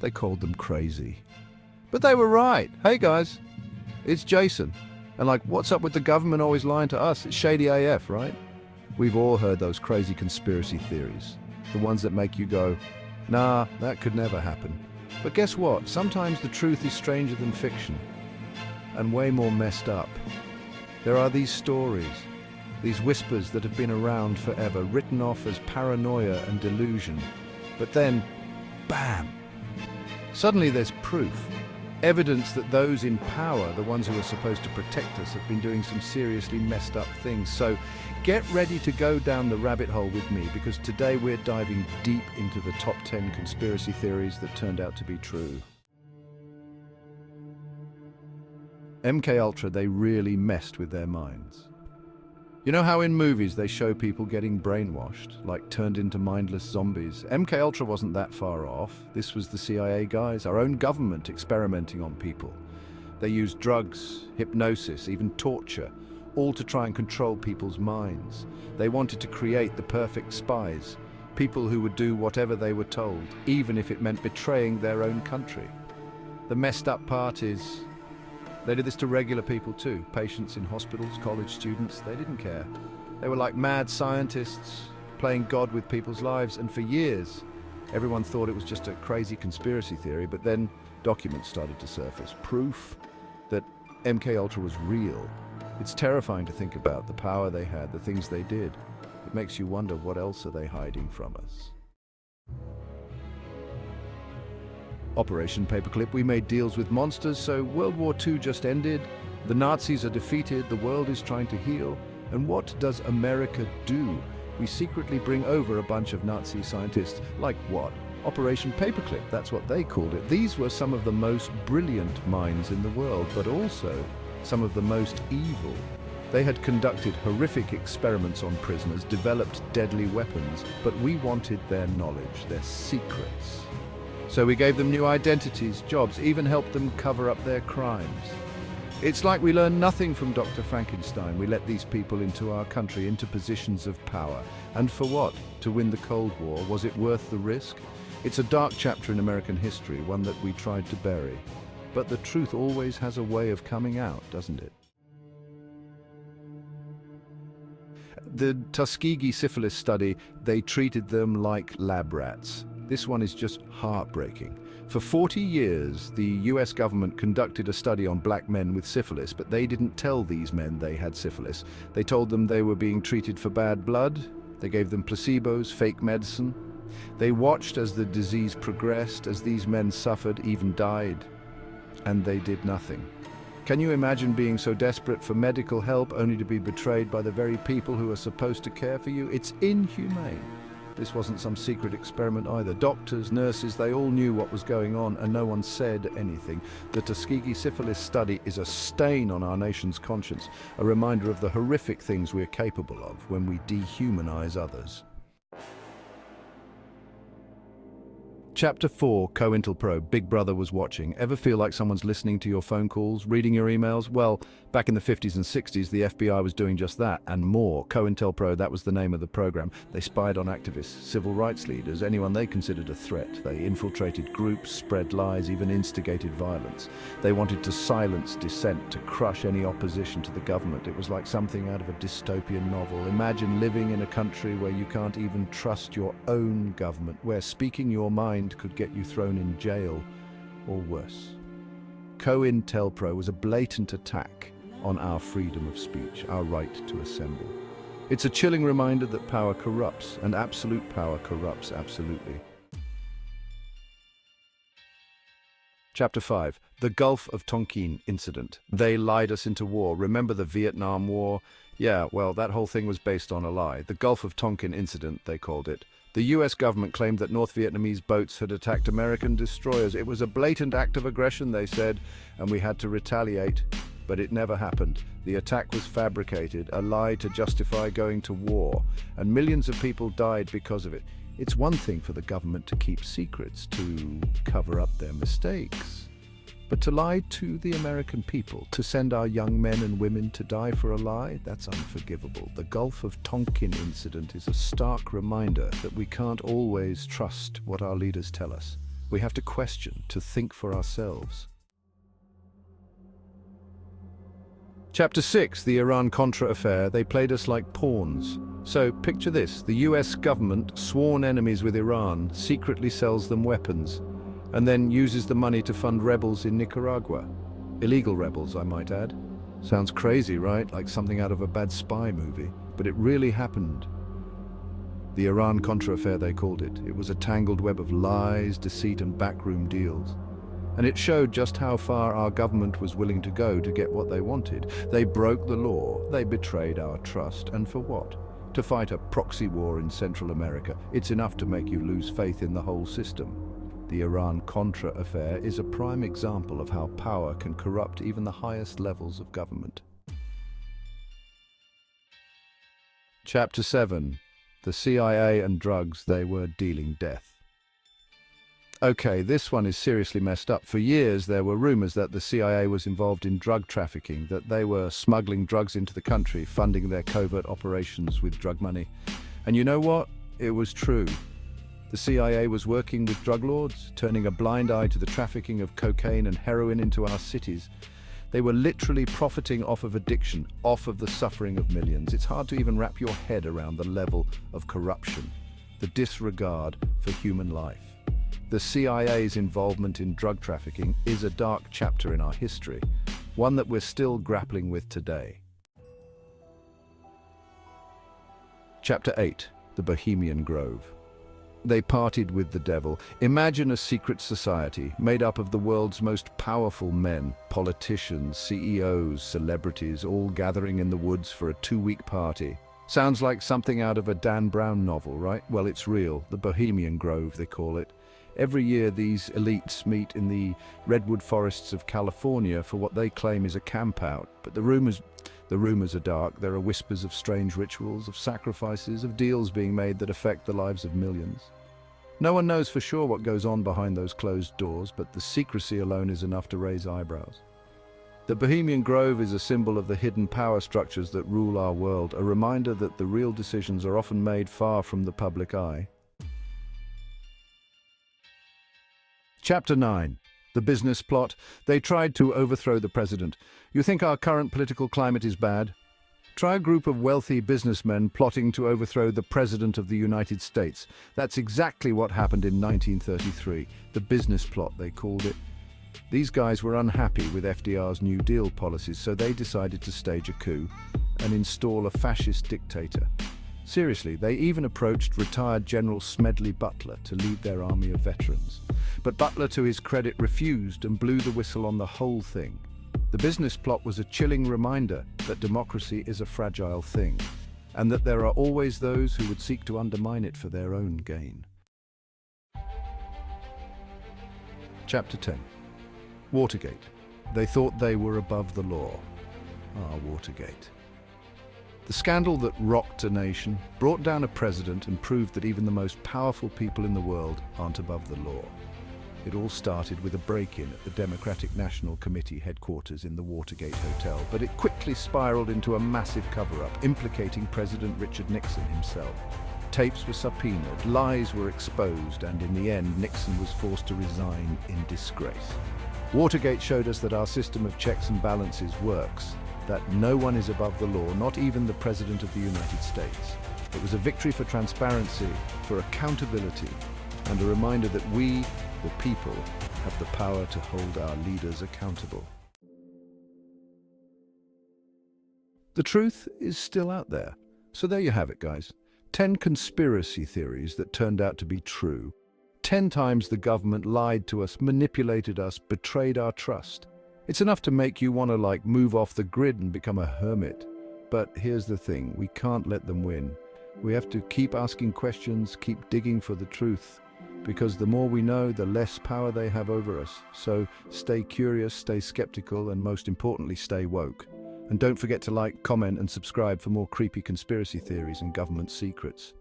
They called them crazy. But they were right. Hey guys, it's Jason. And like, what's up with the government always lying to us? It's shady AF, right? We've all heard those crazy conspiracy theories. The ones that make you go, nah, that could never happen. But guess what? Sometimes the truth is stranger than fiction. And way more messed up. There are these stories, these whispers that have been around forever, written off as paranoia and delusion. But then, bam! Suddenly there's proof. Evidence that those in power, the ones who are supposed to protect us, have been doing some seriously messed up things. So get ready to go down the rabbit hole with me, because today we're diving deep into the top 10 conspiracy theories that turned out to be true. MKUltra, they really messed with their minds. You know how in movies they show people getting brainwashed, like turned into mindless zombies? MKUltra wasn't that far off. This was the CIA guys, our own government, experimenting on people. They used drugs, hypnosis, even torture, all to try and control people's minds. They wanted to create the perfect spies, people who would do whatever they were told, even if it meant betraying their own country. The messed up part is, they did this to regular people too. Patients in hospitals, college students, they didn't care. They were like mad scientists, playing God with people's lives, and for years, everyone thought it was just a crazy conspiracy theory, but then documents started to surface. Proof that MKUltra was real. It's terrifying to think about the power they had, the things they did. It makes you wonder, what else are they hiding from us? Operation Paperclip, we made deals with monsters, so World War II just ended. The Nazis are defeated, the world is trying to heal. And what does America do? We secretly bring over a bunch of Nazi scientists. Like what? Operation Paperclip, that's what they called it. These were some of the most brilliant minds in the world, but also some of the most evil. They had conducted horrific experiments on prisoners, developed deadly weapons, but we wanted their knowledge, their secrets. So we gave them new identities, jobs, even helped them cover up their crimes. It's like we learned nothing from Dr. Frankenstein. We let these people into our country, into positions of power. And for what? To win the Cold War? Was it worth the risk? It's a dark chapter in American history, one that we tried to bury. But the truth always has a way of coming out, doesn't it? The Tuskegee syphilis study, they treated them like lab rats. This one is just heartbreaking. For 40 years, the US government conducted a study on black men with syphilis, but they didn't tell these men they had syphilis. They told them they were being treated for bad blood. They gave them placebos, fake medicine. They watched as the disease progressed, as these men suffered, even died. And they did nothing. Can you imagine being so desperate for medical help only to be betrayed by the very people who are supposed to care for you? It's inhumane. This wasn't some secret experiment either. Doctors, nurses, they all knew what was going on, and no one said anything. The Tuskegee syphilis study is a stain on our nation's conscience, a reminder of the horrific things we're capable of when we dehumanize others. Chapter 4, COINTELPRO, Big Brother was watching. Ever feel like someone's listening to your phone calls, reading your emails? Well, back in the 50s and 60s, the FBI was doing just that and more. COINTELPRO, that was the name of the program. They spied on activists, civil rights leaders, anyone they considered a threat. They infiltrated groups, spread lies, even instigated violence. They wanted to silence dissent, to crush any opposition to the government. It was like something out of a dystopian novel. Imagine living in a country where you can't even trust your own government, where speaking your mind could get you thrown in jail or worse. COINTELPRO was a blatant attack on our freedom of speech, our right to assemble. It's a chilling reminder that power corrupts, and absolute power corrupts absolutely. Chapter 5, the Gulf of Tonkin incident. They lied us into war. Remember the Vietnam War? Yeah, well, that whole thing was based on a lie. The Gulf of Tonkin incident, they called it. The US government claimed that North Vietnamese boats had attacked American destroyers. It was a blatant act of aggression, they said, and we had to retaliate. But it never happened. The attack was fabricated, a lie to justify going to war, and millions of people died because of it. It's one thing for the government to keep secrets, to cover up their mistakes. But to lie to the American people, to send our young men and women to die for a lie, that's unforgivable. The Gulf of Tonkin incident is a stark reminder that we can't always trust what our leaders tell us. We have to question, to think for ourselves. Chapter 6, the Iran-Contra affair. They played us like pawns. So, picture this. The US government, sworn enemies with Iran, secretly sells them weapons, and then uses the money to fund rebels in Nicaragua. Illegal rebels, I might add. Sounds crazy, right? Like something out of a bad spy movie. But it really happened. The Iran-Contra affair, they called it. It was a tangled web of lies, deceit, and backroom deals. And it showed just how far our government was willing to go to get what they wanted. They broke the law, they betrayed our trust, and for what? To fight a proxy war in Central America. It's enough to make you lose faith in the whole system. The Iran-Contra affair is a prime example of how power can corrupt even the highest levels of government. Chapter 7. The CIA and drugs they were dealing death. Okay, this one is seriously messed up. For years, there were rumors that the CIA was involved in drug trafficking, that they were smuggling drugs into the country, funding their covert operations with drug money. And you know what? It was true. The CIA was working with drug lords, turning a blind eye to the trafficking of cocaine and heroin into our cities. They were literally profiting off of addiction, off of the suffering of millions. It's hard to even wrap your head around the level of corruption, the disregard for human life. The CIA's involvement in drug trafficking is a dark chapter in our history, one that we're still grappling with today. Chapter 8. The Bohemian Grove. They partied with the devil. Imagine a secret society made up of the world's most powerful men, politicians, CEOs, celebrities, all gathering in the woods for a 2-week party. Sounds like something out of a Dan Brown novel, right? Well, it's real. The Bohemian Grove, they call it. Every year, these elites meet in the redwood forests of California for what they claim is a campout. But the rumors are dark. There are whispers of strange rituals, of sacrifices, of deals being made that affect the lives of millions. No one knows for sure what goes on behind those closed doors, but the secrecy alone is enough to raise eyebrows. The Bohemian Grove is a symbol of the hidden power structures that rule our world, a reminder that the real decisions are often made far from the public eye. Chapter 9. The business plot. They tried to overthrow the president. You think our current political climate is bad? Try a group of wealthy businessmen plotting to overthrow the President of the United States. That's exactly what happened in 1933. The business plot, they called it. These guys were unhappy with FDR's New Deal policies, so they decided to stage a coup and install a fascist dictator. Seriously, they even approached retired General Smedley Butler to lead their army of veterans. But Butler, to his credit, refused and blew the whistle on the whole thing. The business plot was a chilling reminder that democracy is a fragile thing, and that there are always those who would seek to undermine it for their own gain. Chapter 10. Watergate. They thought they were above the law. Ah, Watergate. The scandal that rocked a nation, brought down a president, and proved that even the most powerful people in the world aren't above the law. It all started with a break-in at the Democratic National Committee headquarters in the Watergate Hotel, but it quickly spiraled into a massive cover-up, implicating President Richard Nixon himself. Tapes were subpoenaed, lies were exposed, and in the end, Nixon was forced to resign in disgrace. Watergate showed us that our system of checks and balances works, that no one is above the law, not even the President of the United States. It was a victory for transparency, for accountability, and a reminder that we, the people, have the power to hold our leaders accountable. The truth is still out there. So there you have it, guys. 10 conspiracy theories that turned out to be true. 10 times the government lied to us, manipulated us, betrayed our trust. It's enough to make you want to move off the grid and become a hermit. But here's the thing, we can't let them win. We have to keep asking questions, keep digging for the truth, because the more we know, the less power they have over us. So stay curious, stay skeptical, and most importantly, stay woke. And don't forget to like, comment, and subscribe for more creepy conspiracy theories and government secrets.